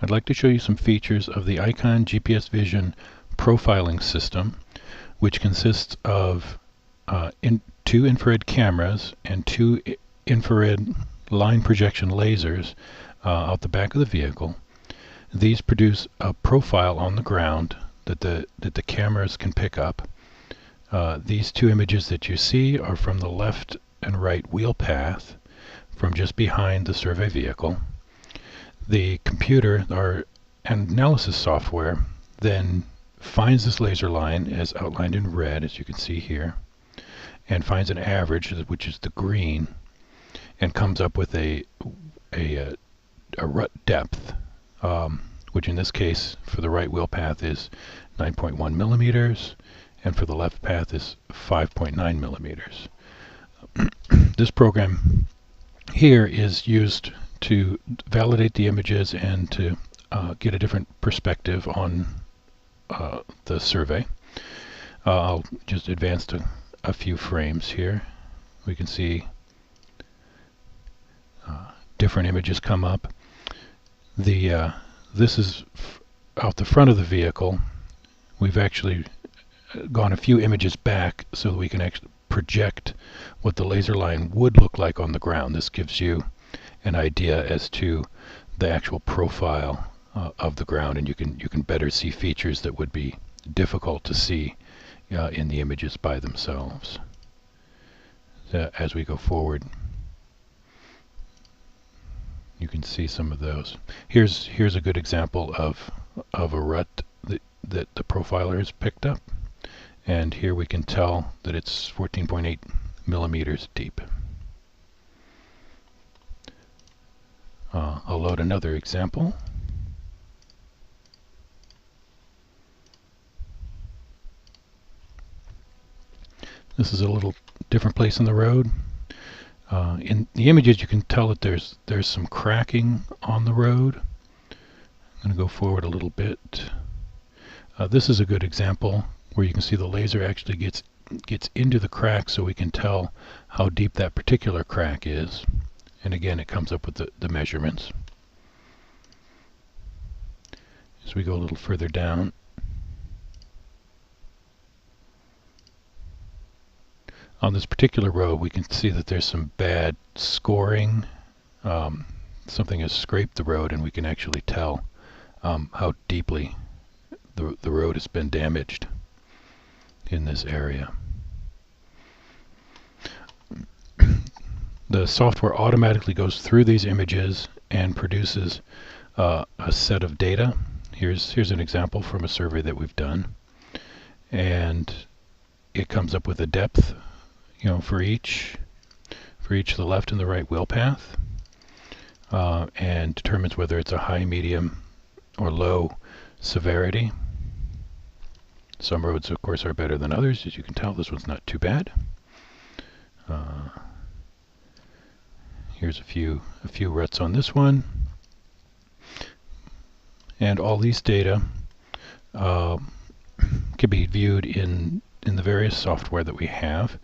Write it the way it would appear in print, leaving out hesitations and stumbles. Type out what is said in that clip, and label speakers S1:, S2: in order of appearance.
S1: I'd like to show you some features of the Icon GPSVision profiling system, which consists of two infrared cameras and two infrared line projection lasers out the back of the vehicle. These produce a profile on the ground that the cameras can pick up. These two images that you see are from the left and right wheel path from just behind the survey vehicle. The computer, our analysis software, then finds this laser line as outlined in red, as you can see here, and finds an average, which is the green, and comes up with a rut depth, which in this case for the right wheel path is 9.1 millimeters, and for the left path is 5.9 millimeters. This program here is used to validate the images and to get a different perspective on the survey. I'll just advance to a few frames here. We can see different images come up. This is out the front of the vehicle. We've actually gone a few images back so that we can actually project what the laser line would look like on the ground. This gives you an idea as to the actual profile of the ground, and you can better see features that would be difficult to see in the images by themselves. As we go forward, you can see some of those. Here's a good example of a rut that the profiler has picked up, and here we can tell that it's 14.8 millimeters deep. I'll load another example. This is a little different place in the road. In the images you can tell that there's some cracking on the road. I'm going to go forward a little bit. This is a good example where you can see the laser actually gets into the crack, so we can tell how deep that particular crack is. And again, it comes up with the measurements. As we go a little further down, on this particular road we can see that there's some bad scoring. Something has scraped the road, and we can actually tell how deeply the road has been damaged in this area. The software automatically goes through these images and produces a set of data. Here's an example from a survey that we've done, and it comes up with a depth, for each the left and the right wheel path, and determines whether it's a high, medium, or low severity. Some roads, of course, are better than others. As you can tell, this one's not too bad. Here's a few ruts on this one, and all these data can be viewed in the various software that we have.